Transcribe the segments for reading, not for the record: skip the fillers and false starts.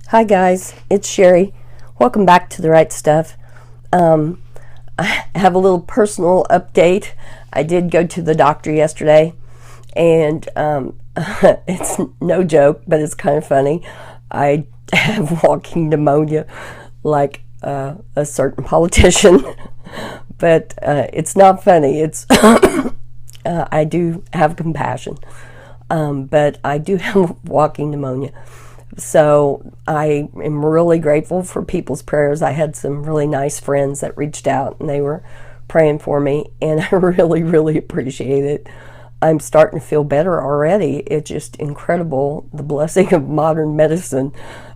Hi guys, it's Sherry. Welcome back to The Right Stuff. I have a little personal update. I did go to the doctor yesterday, and it's no joke, but it's kind of funny. I have walking pneumonia like a certain politician, but it's not funny. It's I do have compassion, but I do have walking pneumonia. So I am really grateful for people's prayers. I had some really nice friends that reached out and they were praying for me, and I really appreciate it. I'm starting to feel better already. It's just incredible, the blessing of modern medicine,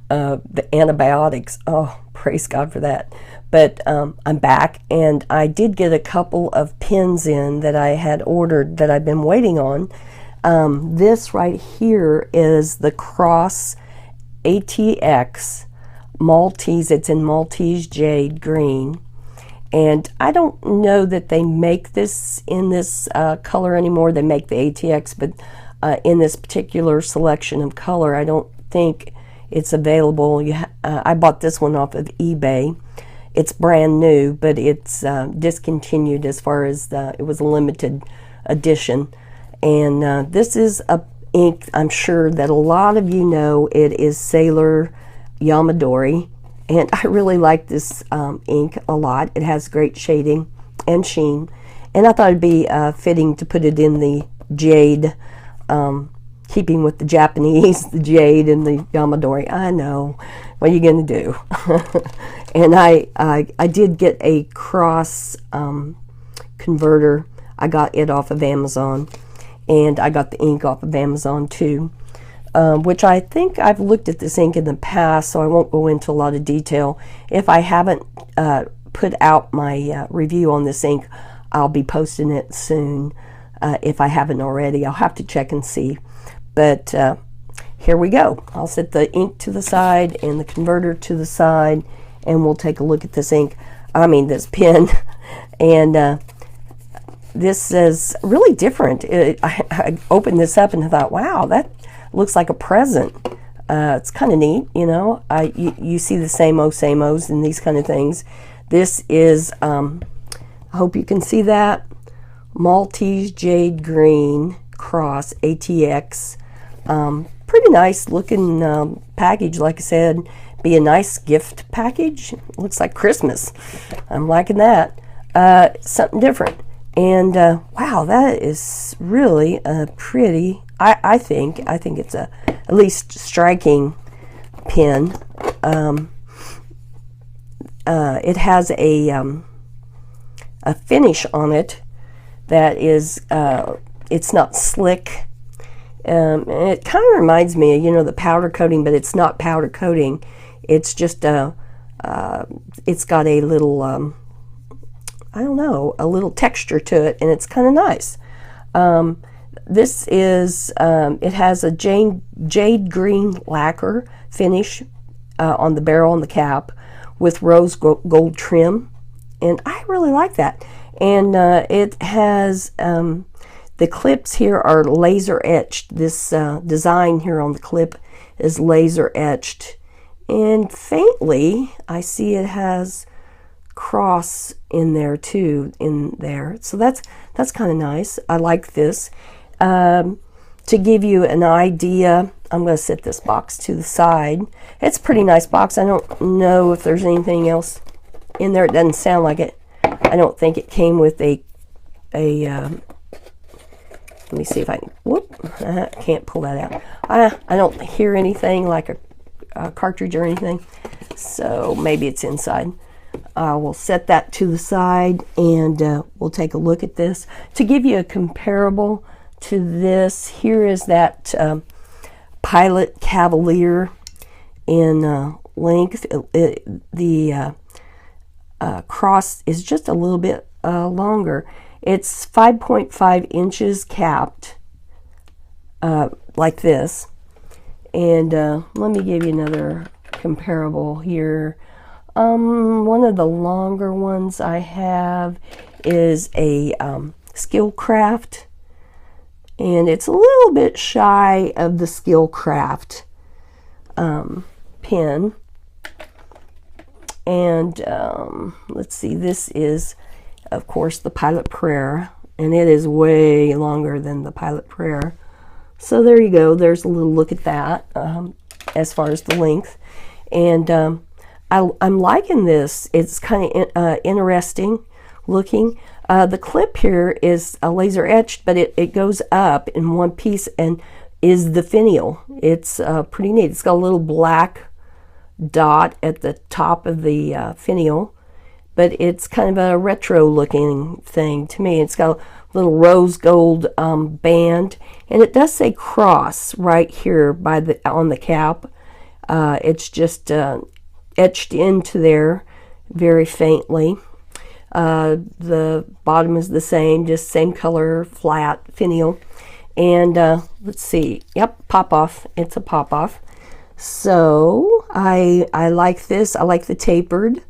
the antibiotics. Oh, praise God for that. But I'm back, and I did get a couple of pins in that I had ordered that I've been waiting on. This right here is the Cross ATX Maltese. It's in Maltese Jade Green, and I don't know that they make this in this color anymore. They make the ATX, but in this particular selection of color, I don't think it's available. I bought this one off of eBay. It's brand new, but it's discontinued as far as it was a limited edition. And this is a ink, I'm sure that a lot of you know. It is Sailor Yama-Dori, and I really like this ink a lot. It has great shading and sheen, and I thought it'd be fitting to put it in the jade, keeping with the Japanese, the jade and the Yama-Dori. I know, what are you gonna do? And I did get a cross converter. I got it off of Amazon. And I got the ink off of Amazon too, which I think I've looked at this ink in the past, so I won't go into a lot of detail. If I haven't put out my review on this ink, I'll be posting it soon. If I haven't already, I'll have to check and see. But here we go. I'll set the ink to the side and the converter to the side, and we'll take a look at this ink. I mean, this pen. And this is really different. I opened this up and I thought, wow, that looks like a present. It's kind of neat, you know. You see the same-os and these kind of things. This is, I hope you can see that, Maltese Jade Green Cross ATX. Pretty nice looking package, like I said. Be a nice gift package. Looks like Christmas. I'm liking that. Something different. And wow, that is really pretty. I think it's a at least striking pen. It has a finish on it that is it's not slick. It kind of reminds me of, you know, the powder coating, but it's not powder coating. It's just it's got a little I don't know, a little texture to it, and it's kind of nice. This is, it has a jade green lacquer finish on the barrel and the cap with rose gold trim, and I really like that. And it has, the clips here are laser etched. This design here on the clip is laser etched, and faintly I see it has cross in there too, so that's kind of nice. I like this. To give you an idea, I'm going to set this box to the side. It's a pretty nice box. I don't know if there's anything else in there. It doesn't sound like it. I don't think it came with a let me see if I can, I can't pull that out. I don't hear anything like a cartridge or anything, so maybe it's inside. We'll set that to the side, and we'll take a look at this. To give you a comparable to this, here is that Pilot Cavalier in length. The cross is just a little bit longer. It's 5.5 inches capped, like this. And let me give you another comparable here. One of the longer ones I have is a Skillcraft, and it's a little bit shy of the Skillcraft pen. And let's see, this is, of course, the Pilot Prayer, and it is way longer than the Pilot Prayer. So there you go. There's a little look at that as far as the length. And I'm liking this. It's kind of interesting looking. The clip here is laser etched, but it goes up in one piece and is the finial. It's pretty neat. It's got a little black dot at the top of the finial, but it's kind of a retro looking thing to me. It's got a little rose gold band, and it does say cross right here by the on the cap. It's just etched into there very faintly. The bottom is the same, just same color, flat finial. And let's see, yep, pop off. It's a pop off. So I like this. I like the tapered.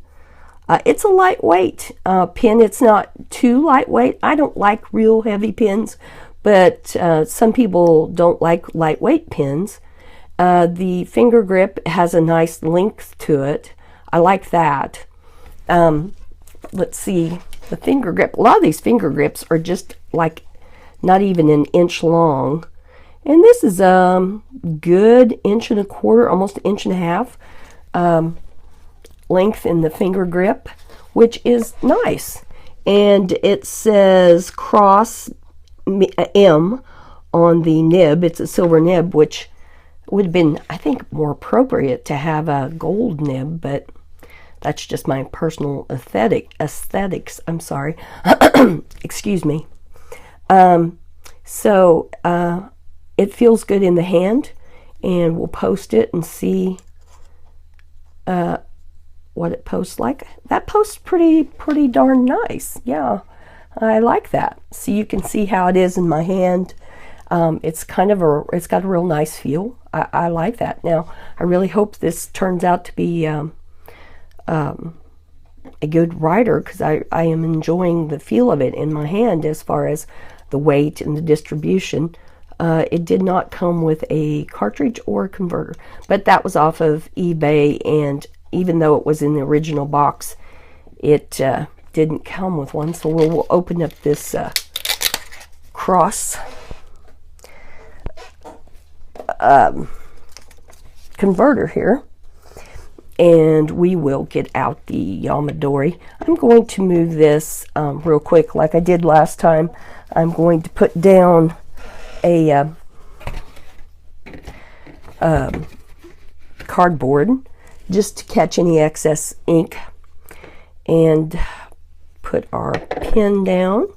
It's a lightweight pen. It's not too lightweight. I don't like real heavy pens, but some people don't like lightweight pens. The finger grip has a nice length to it. I like that. Let's see, the finger grip. A lot of these finger grips are just like not even an inch long. And this is a good 1.25 inches, almost 1.5 inches length in the finger grip, which is nice. And it says cross M on the nib. It's a silver nib, which would have been, I think, more appropriate to have a gold nib, but that's just my personal aesthetics. I'm sorry. Excuse me. So it feels good in the hand, and we'll post it and see what it posts like. That posts pretty darn nice. Yeah, I like that. So you can see how it is in my hand. It's kind of it's got a real nice feel. I like that. Now, I really hope this turns out to be a good writer, because I am enjoying the feel of it in my hand as far as the weight and the distribution. It did not come with a cartridge or a converter, but that was off of eBay, and even though it was in the original box, it didn't come with one. So we'll open up this cross converter here, and we will get out the Yama-Dori. I'm going to move this real quick like I did last time. I'm going to put down a cardboard just to catch any excess ink, and put our pen down.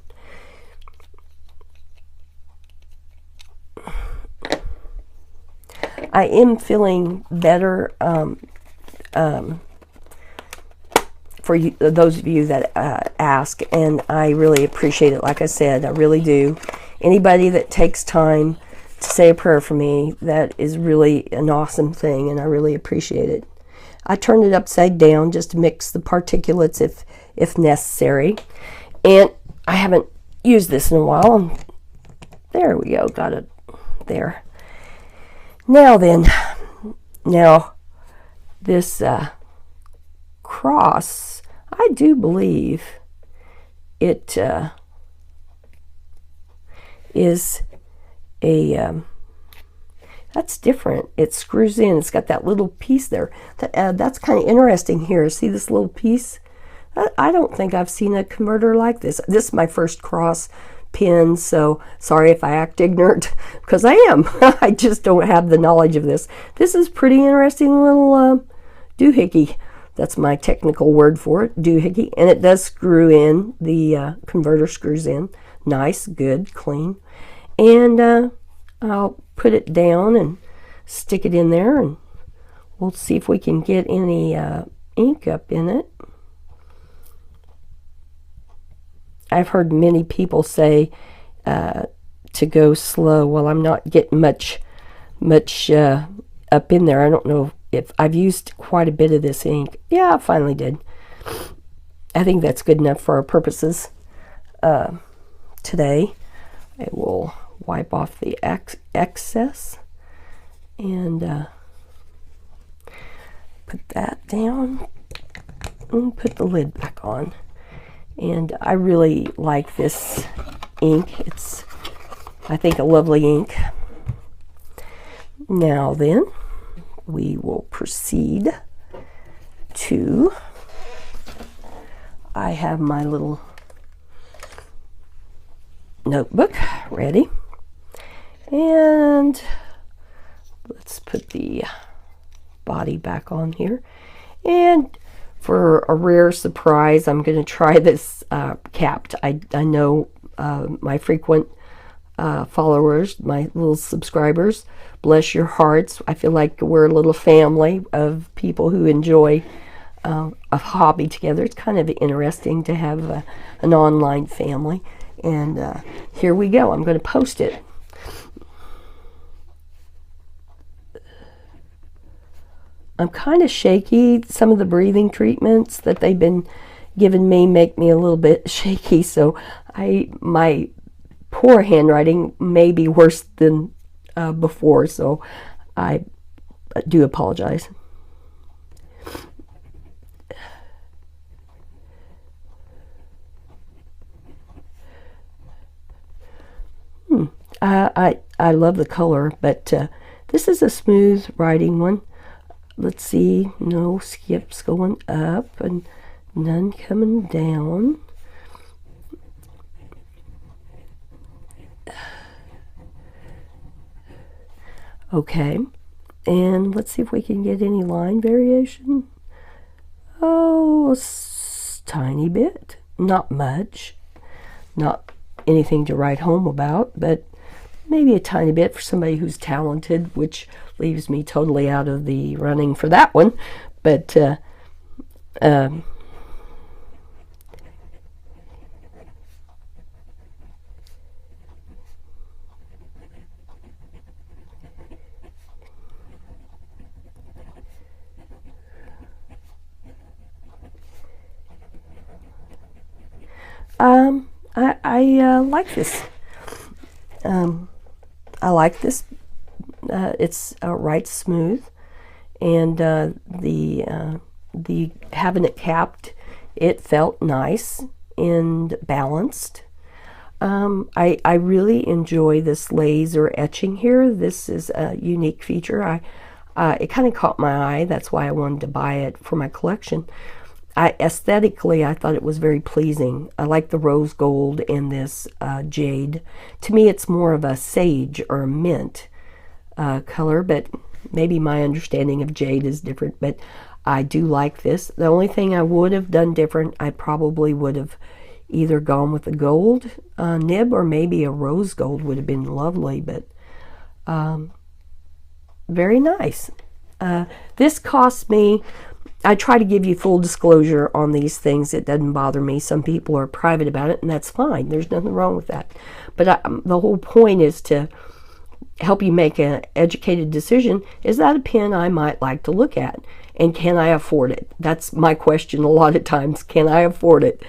I am feeling better for you, those of you that ask, and I really appreciate it. Like I said, I really do. Anybody that takes time to say a prayer for me, that is really an awesome thing, and I really appreciate it. I turned it upside down just to mix the particulates if necessary, and I haven't used this in a while. There we go, got it there. Now then, this cross, I do believe it is a that's different. It screws in. It's got that little piece there. That's kind of interesting here. See this little piece? I don't think I've seen a converter like this. This is my first cross pen, so sorry if I act ignorant, because I am. I just don't have the knowledge of this. This is pretty interesting little doohickey. That's my technical word for it, doohickey. And it does screw in. The converter screws in. Nice, good, clean. And I'll put it down and stick it in there, and we'll see if we can get any ink up in it. I've heard many people say to go slow. Well, I'm not getting much up in there. I don't know if I've used quite a bit of this ink. Yeah, I finally did. I think that's good enough for our purposes today. I will wipe off the excess, and put that down and put the lid back on. And I really like this ink. It's, I think, a lovely ink. Now then, we will proceed to, I have my little notebook ready, and let's put the body back on here. And for a rare surprise, I'm going to try this capped. I know my frequent followers, my little subscribers, bless your hearts. I feel like we're a little family of people who enjoy a hobby together. It's kind of interesting to have an online family. And here we go. I'm going to post it. I'm kind of shaky. Some of the breathing treatments that they've been giving me make me a little bit shaky. So my poor handwriting may be worse than before. So I do apologize. I love the color, but this is a smooth writing one. Let's see, no skips going up and none coming down. Okay, and let's see if we can get any line variation. Oh, a tiny bit, not much, not anything to write home about, but maybe a tiny bit for somebody who's talented, which leaves me totally out of the running for that one. But I like this. I like this. It's right smooth, and the having it capped, it felt nice and balanced. I really enjoy this laser etching here. This is a unique feature. It kind of caught my eye. That's why I wanted to buy it for my collection. Aesthetically, I thought it was very pleasing. I like the rose gold in this jade. To me, it's more of a sage or a mint color, but maybe my understanding of jade is different, but I do like this. The only thing I would have done different, I probably would have either gone with a gold nib, or maybe a rose gold would have been lovely, but very nice. This cost me, I try to give you full disclosure on these things. It doesn't bother me. Some people are private about it, and that's fine. There's nothing wrong with that. But the whole point is to help you make an educated decision. Is that a pen I might like to look at? And can I afford it? That's my question a lot of times. Can I afford it?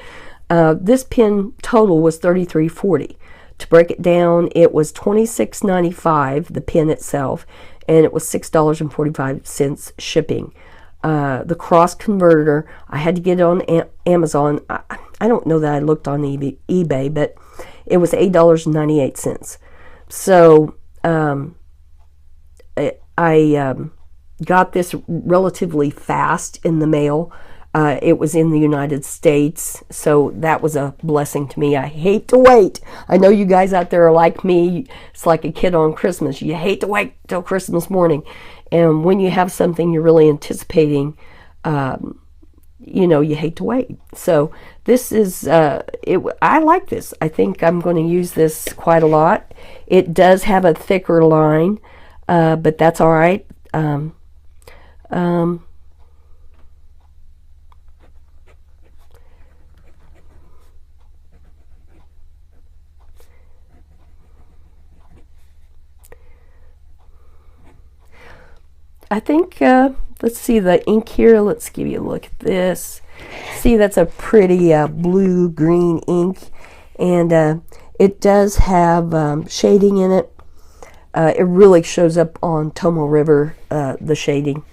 This pen total was $33.40. To break it down, it was $26.95, the pen itself, and it was $6.45 shipping. The cross converter, I had to get it on Amazon. I don't know that I looked on eBay, but it was $8.98. So I got this relatively fast in the mail. It was in the United States, so that was a blessing to me. I hate to wait. I know you guys out there are like me. It's like a kid on Christmas. You hate to wait till Christmas morning. And when you have something you're really anticipating, you know, you hate to wait. So this is, I like this. I think I'm going to use this quite a lot. It does have a thicker line, but that's all right. I think, let's see the ink here. Let's give you a look at this. See, that's a pretty blue-green ink. And it does have shading in it. It really shows up on Tomo River, the shading.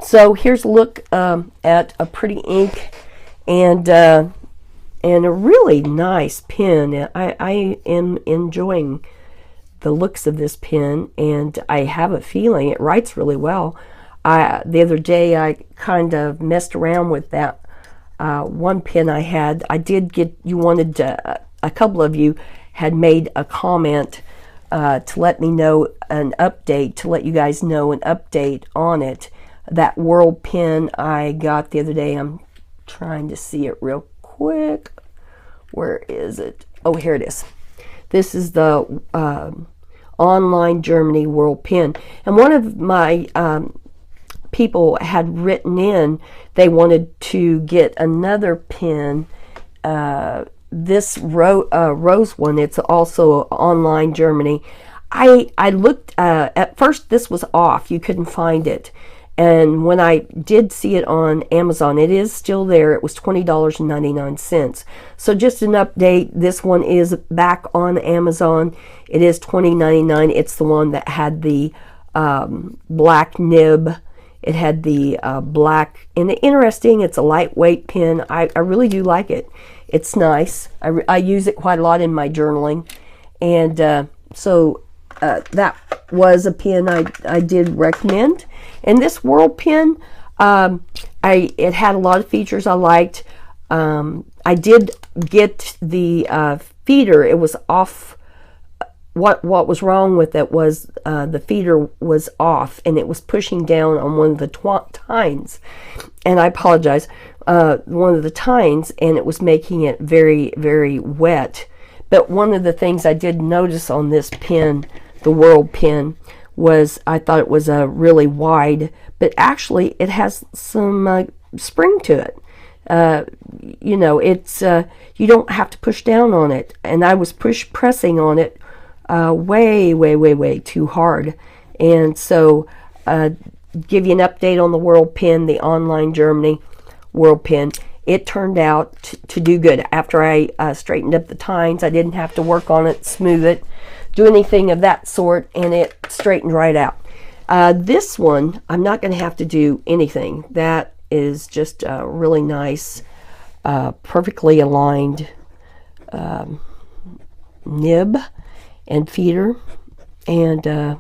So here's a look at a pretty ink and a really nice pen. I am enjoying the looks of this pen, and I have a feeling it writes really well. The other day I kind of messed around with that one pen I had. I did get, you wanted a couple of you had made a comment to let me know an update, to let you guys know an update on it. That World pen I got the other day. I'm trying to see it real quick. Where is it? Oh, here it is. This is the Online Germany World pen. And one of my people had written in, they wanted to get another pen, this Rose one. It's also Online Germany. I looked, at first this was off, you couldn't find it, and when I did see it on Amazon, it is still there. It was $20.99. So just an update, this one is back on Amazon. It is $20.99. It's the one that had the black nib. It had the black, and interesting, it's a lightweight pen. I really do like it. It's nice. I use it quite a lot in my journaling. And so that was a pen I did recommend. And this World pen, it had a lot of features I liked. I did get the feeder. It was off. What was wrong with it was the feeder was off, and it was pushing down on one of the tines. And I apologize, one of the tines, and it was making it very, very wet. But one of the things I did notice on this pen, the World pen, was I thought it was really wide, but actually it has some spring to it. You know, it's you don't have to push down on it, and I was pressing on it way too hard. And so give you an update on the World pen, the Online Germany World pen. It turned out to do good. After I straightened up the tines, I didn't have to work on it, smooth it, do anything of that sort, and it straightened right out. This one, I'm not going to have to do anything. That is just really nice, perfectly aligned nib and feeder. And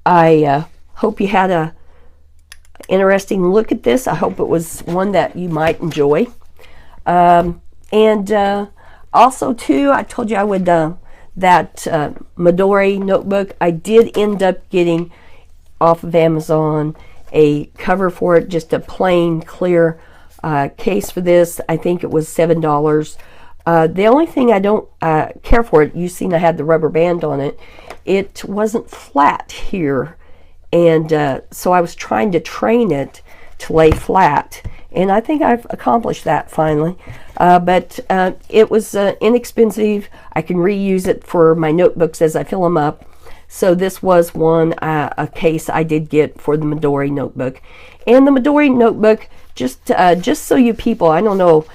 I hope you had a interesting look at this. I hope it was one that you might enjoy. Also too, I told you I would that Yama-Dori notebook. I did end up getting off of Amazon a cover for it, just a plain clear case for this. I think it was $7. The only thing I don't care for it, you've seen I had the rubber band on it, it wasn't flat here, and so I was trying to train it to lay flat, and I think I've accomplished that finally. But it was inexpensive. I can reuse it for my notebooks as I fill them up. So this was one, a case I did get for the Yama-Dori notebook. And the Yama-Dori notebook, just so you people, I don't know,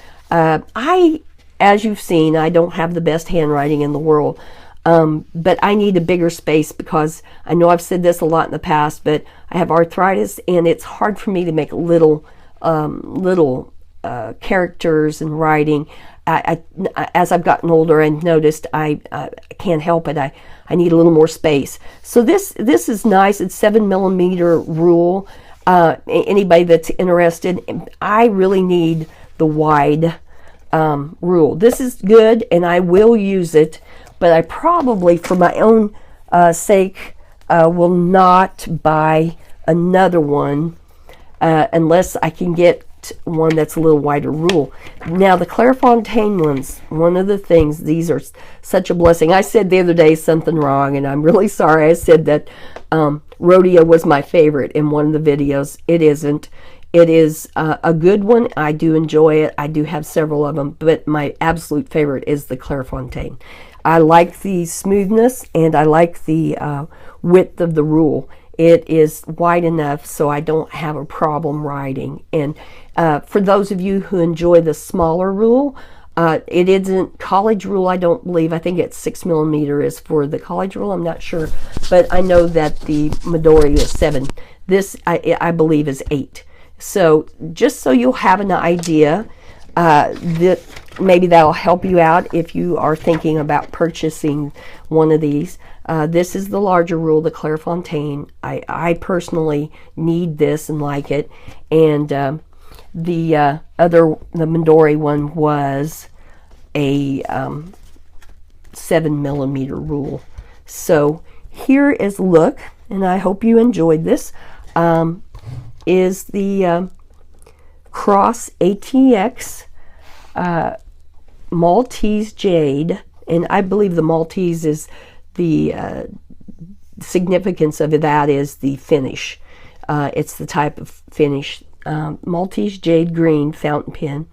as you've seen, I don't have the best handwriting in the world. But I need a bigger space because I know I've said this a lot in the past, but I have arthritis, and it's hard for me to make little characters and writing. As I've gotten older, I've noticed I can't help it. I need a little more space. So this is nice. It's 7mm rule. Anybody that's interested, I really need the wide rule. This is good, and I will use it, but I probably, for my own sake, will not buy another one unless I can get one that's a little wider rule. Now the Clairefontaine ones, one of the things, these are such a blessing. I said the other day something wrong, and I'm really sorry. I said that Rodeo was my favorite in one of the videos. It isn't. It is a good one. I do enjoy it. I do have several of them, but my absolute favorite is the Clairefontaine. I like the smoothness, and I like the width of the rule. It is wide enough so I don't have a problem writing. And for those of you who enjoy the smaller rule, It isn't college rule, I don't believe. I think it's 6mm is for the college rule. I'm not sure, but I know that the Yama-Dori is 7. This I believe is 8. So just so you'll have an idea, that maybe that'll help you out if you are thinking about purchasing one of these. This is the larger rule, the Clairefontaine. I personally need this and like it, and the Yama-Dori one was a 7mm rule. So here is a look, and I hope you enjoyed this. Is the Cross ATX Maltese Jade, and I believe the Maltese is the significance of that is the finish. It's the type of finish. Maltese Jade Green fountain pen,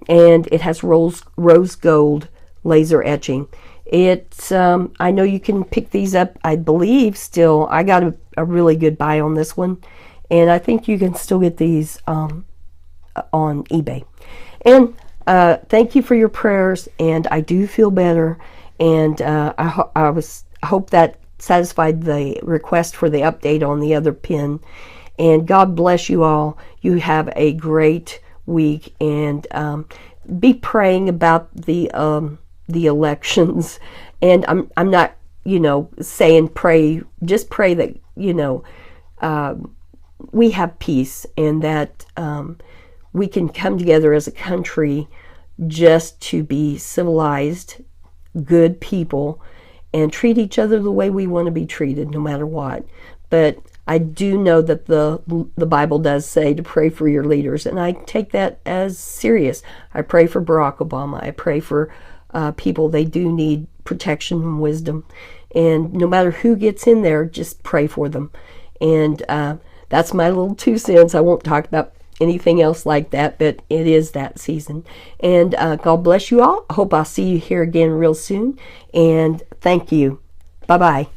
and it has rose gold laser etching. It's I know you can pick these up, I believe still. I got a really good buy on this one, and I think you can still get these on eBay. And thank you for your prayers, and I do feel better, and I hope that satisfied the request for the update on the other pen. And God bless you all. You have a great week, and be praying about the elections. And I'm not, saying pray. Just pray that we have peace, and that we can come together as a country just to be civilized, good people, and treat each other the way we want to be treated, no matter what. But I do know that the Bible does say to pray for your leaders, and I take that as serious. I pray for Barack Obama. I pray for people. They do need protection and wisdom. And no matter who gets in there, just pray for them. And that's my little 2 cents. I won't talk about anything else like that, but it is that season. And God bless you all. I hope I'll see you here again real soon. And thank you. Bye-bye.